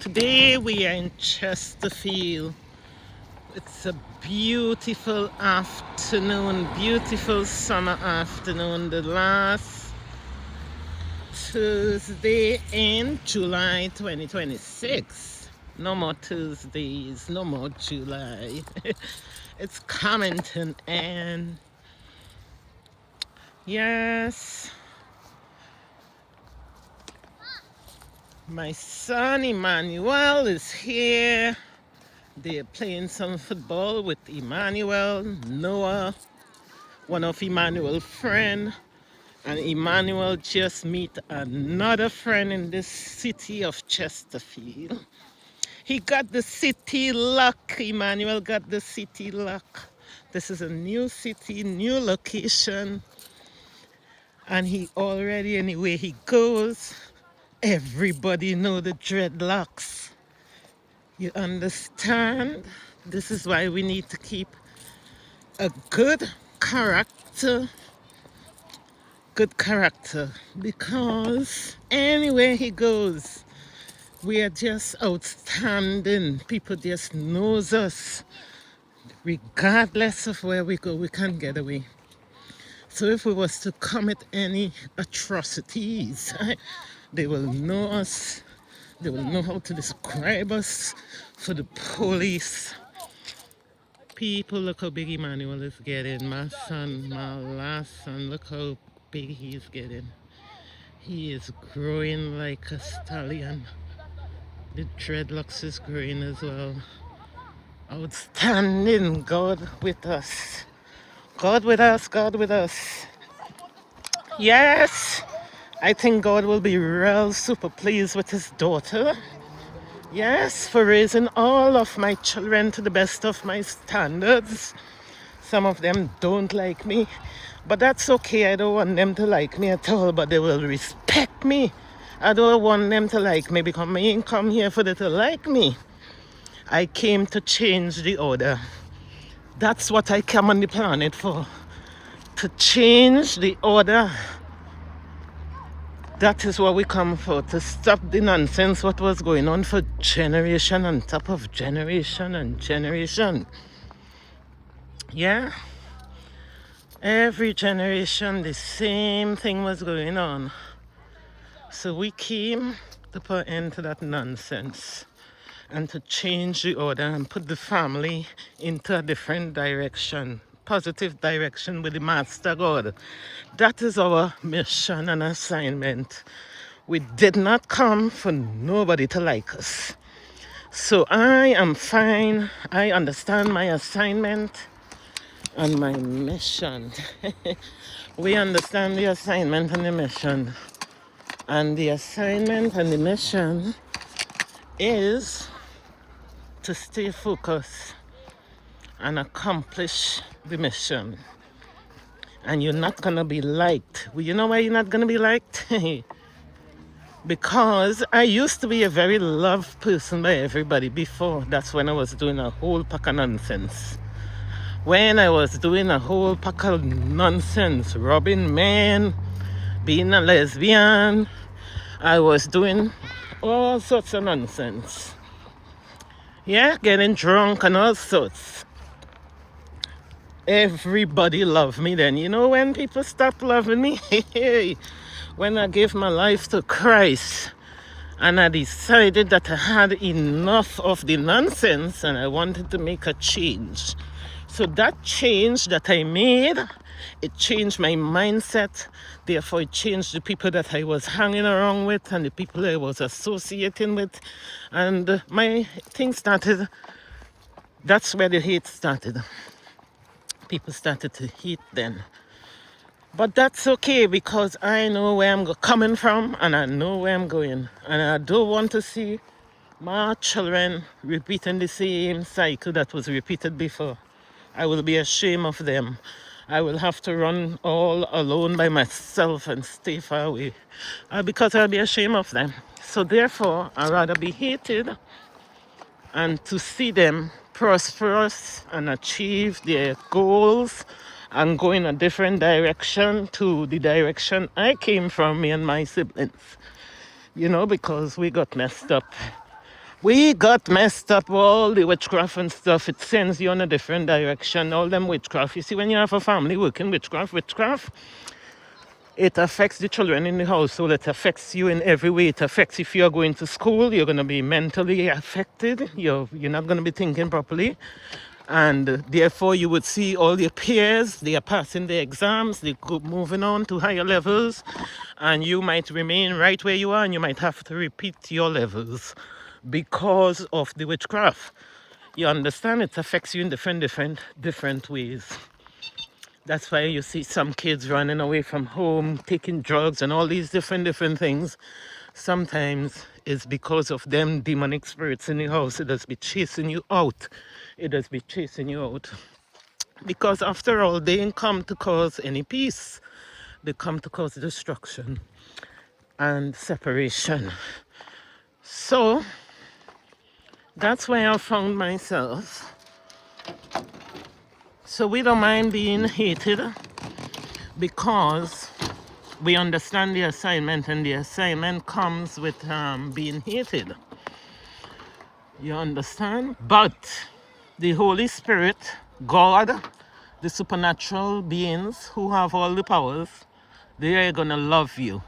Today we are in Chesterfield. It's a beautiful afternoon, beautiful summer afternoon, the last Tuesday in July 2026. No more Tuesdays, no more July. It's coming to an end. Yes, my son Emmanuel is here. They're playing some football with Emmanuel, Noah, one of Emmanuel's friend, and Emmanuel just meet another friend in this city of Chesterfield. He got the city lock. Emmanuel got the city lock. This is a new city, new location, and he already, anywhere he goes, everybody know the dreadlocks. You understand? This is why we need to keep a good character, because anywhere he goes, we are just outstanding. People just knows us. Regardless of where we go, we can't get away. So if we was to commit any atrocities, they will know us. They will know how to describe us for the police. People, look how big Emmanuel is getting. My son, my last son, look how big he's getting. He is growing like a stallion. The dreadlocks is growing as well. Outstanding. God with us. God with us, God with us. Yes, I think God will be real super pleased with his daughter. Yes, for raising all of my children to the best of my standards. Some of them don't like me, but that's okay. I don't want them to like me at all, but they will respect me. I don't want them to like me because I ain't come here for them to like me. I came to change the order. That's what I came on the planet for. To change the order. That is what we come for. To stop the nonsense what was going on for generation on top of generation and generation. Yeah? Every generation the same thing was going on. So we came to put an end to that nonsense and to change the order and put the family into a different direction, positive direction with the Master God. That is our mission and assignment. We did not come for nobody to like us. So I am fine. I understand my assignment and my mission. We understand the assignment and the mission. And the assignment and the mission is to stay focused and accomplish the mission. And you're not gonna be liked. Well, you know why you're not gonna be liked? Because I used to be a very loved person by everybody before. That's when I was doing a whole pack of nonsense. When I was doing a whole pack of nonsense, robbing men, being a lesbian, I was doing all sorts of nonsense. Yeah, getting drunk and all sorts. Everybody loved me then. You know when people stopped loving me? When I gave my life to Christ and I decided that I had enough of the nonsense and I wanted to make a change. So that change that I made, it changed my mindset. Therefore, it changed the people that I was hanging around with and the people I was associating with. And my thing started, that's where the hate started. People started to hate then. But that's okay because I know where I'm coming from and I know where I'm going. And I don't want to see my children repeating the same cycle that was repeated before. I will be ashamed of them. I will have to run all alone by myself and stay far away because I'll be ashamed of them. So therefore, I'd rather be hated and to see them prosperous and achieve their goals and go in a different direction to the direction I came from, me and my siblings. You know, because we got messed up We got messed up all the witchcraft and stuff. It sends you on a different direction. All them witchcraft. You see, when you have a family working witchcraft, it affects the children in the household. It affects you in every way. It affects if you're going to school. You're going to be mentally affected. You're not going to be thinking properly. And therefore, you would see all your peers, they are passing their exams, they go moving on to higher levels, and you might remain right where you are, and you might have to repeat your levels because of the witchcraft. You understand? It affects you in different ways. That's why you see some kids running away from home, taking drugs, and all these different things. Sometimes it's because of them demonic spirits in the house. It does be chasing you out. It does be chasing you out. Because after all, they ain't come to cause any peace. They come to cause destruction and separation. So that's where I found myself. So we don't mind being hated because we understand the assignment, and the assignment comes with being hated. You understand? But the Holy Spirit, God, the supernatural beings who have all the powers, they are going to love you.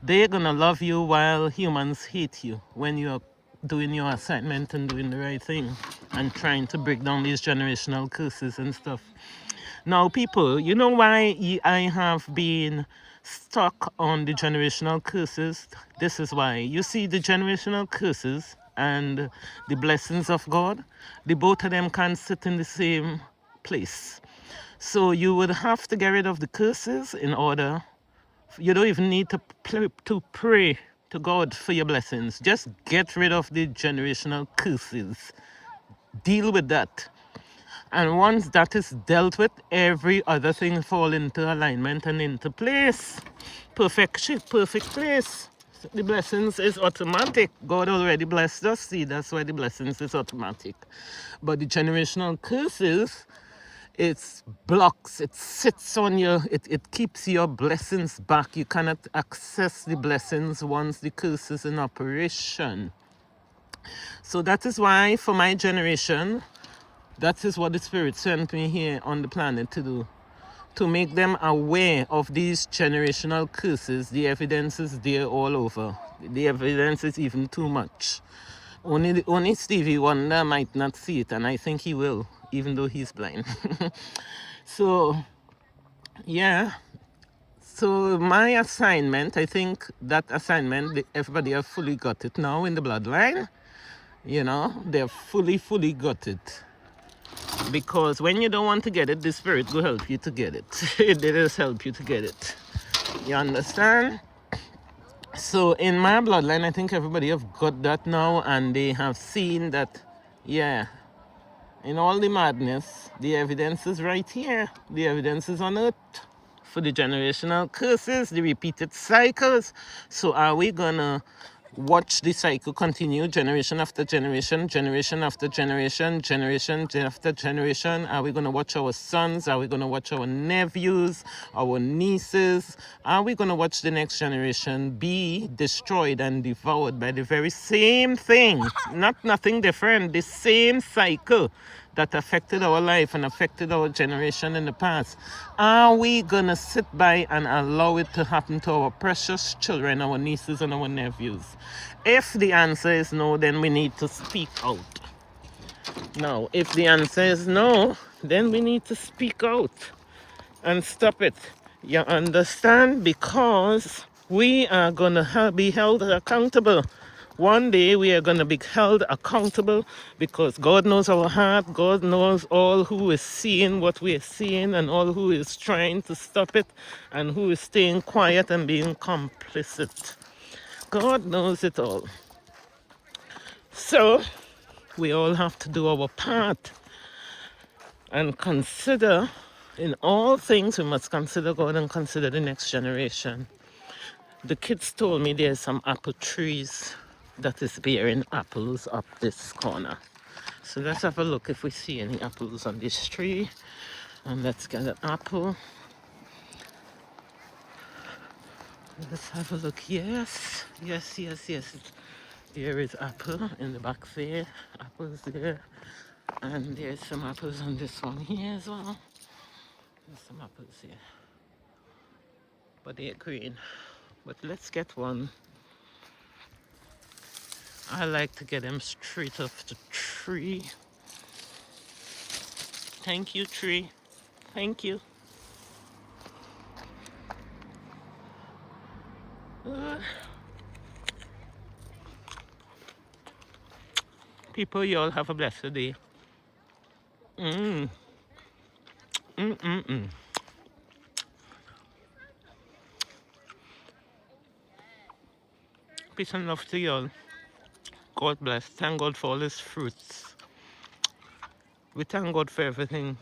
They're going to love you while humans hate you when you're doing your assignment and doing the right thing and trying to break down these generational curses and stuff. Now, people, you know why I have been stuck on the generational curses? This is why. You see, the generational curses and the blessings of God, the both of them can sit in the same place. So you would have to get rid of the curses in order. You don't even need to pray to God for your blessings. Just get rid of the generational curses. Deal with that. And once that is dealt with, every other thing fall into alignment and into place. Perfect place. The blessings is automatic. God already blessed us. See, that's why the blessings is automatic. But the generational curses, it blocks, it sits on you, it keeps your blessings back. You cannot access the blessings once the curse is in operation. So that is why for my generation, that is what the Spirit sent me here on the planet to do. To make them aware of these generational curses. The evidence is there all over. The evidence is even too much. Only Stevie Wonder might not see it, and I think he will, even though he's blind. So, yeah. So my assignment, I think that assignment, everybody have fully got it now in the bloodline. You know, they've fully got it. Because when you don't want to get it, the Spirit will help you to get it. It does help you to get it. You understand? So in my bloodline, I think everybody have got that now, and they have seen that, yeah, in all the madness, the evidence is right here. The evidence is on earth for the generational curses, the repeated cycles. So are we gonna watch the cycle continue, generation after generation, generation after generation, generation after generation? Are we going to watch our sons? Are we going to watch our nephews, our nieces? Are we going to watch the next generation be destroyed and devoured by the very same thing? Nothing different, the same cycle that affected our life and affected our generation in the past. Are we going to sit by and allow it to happen to our precious children, our nieces and our nephews? If the answer is no, then we need to speak out. Now, if the answer is no, then we need to speak out and stop it. You understand? Because we are going to be held accountable. One day we are going to be held accountable because God knows our heart. God knows all who is seeing what we are seeing and all who is trying to stop it and who is staying quiet and being complicit. God knows it all. So we all have to do our part and consider, in all things, we must consider God and consider the next generation. The kids told me there's some apple trees that is bearing apples up this corner. So let's have a look if we see any apples on this tree. And let's get an apple. Let's have a look. Yes. Here is apple in the back there. Apples there. And there's some apples on this one here as well. There's some apples here. But they're green. But let's get one. I like to get them straight off the tree. Thank you, tree. Thank you. People, you all have a blessed day. Mm. Mm-mm-mm. Peace and love to you all. God bless. Thank God for all his fruits. We thank God for everything.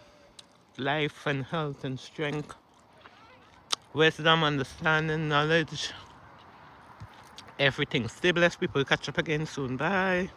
Life and health and strength. Wisdom, understanding, knowledge. Everything. Stay blessed, people. Catch up again soon. Bye.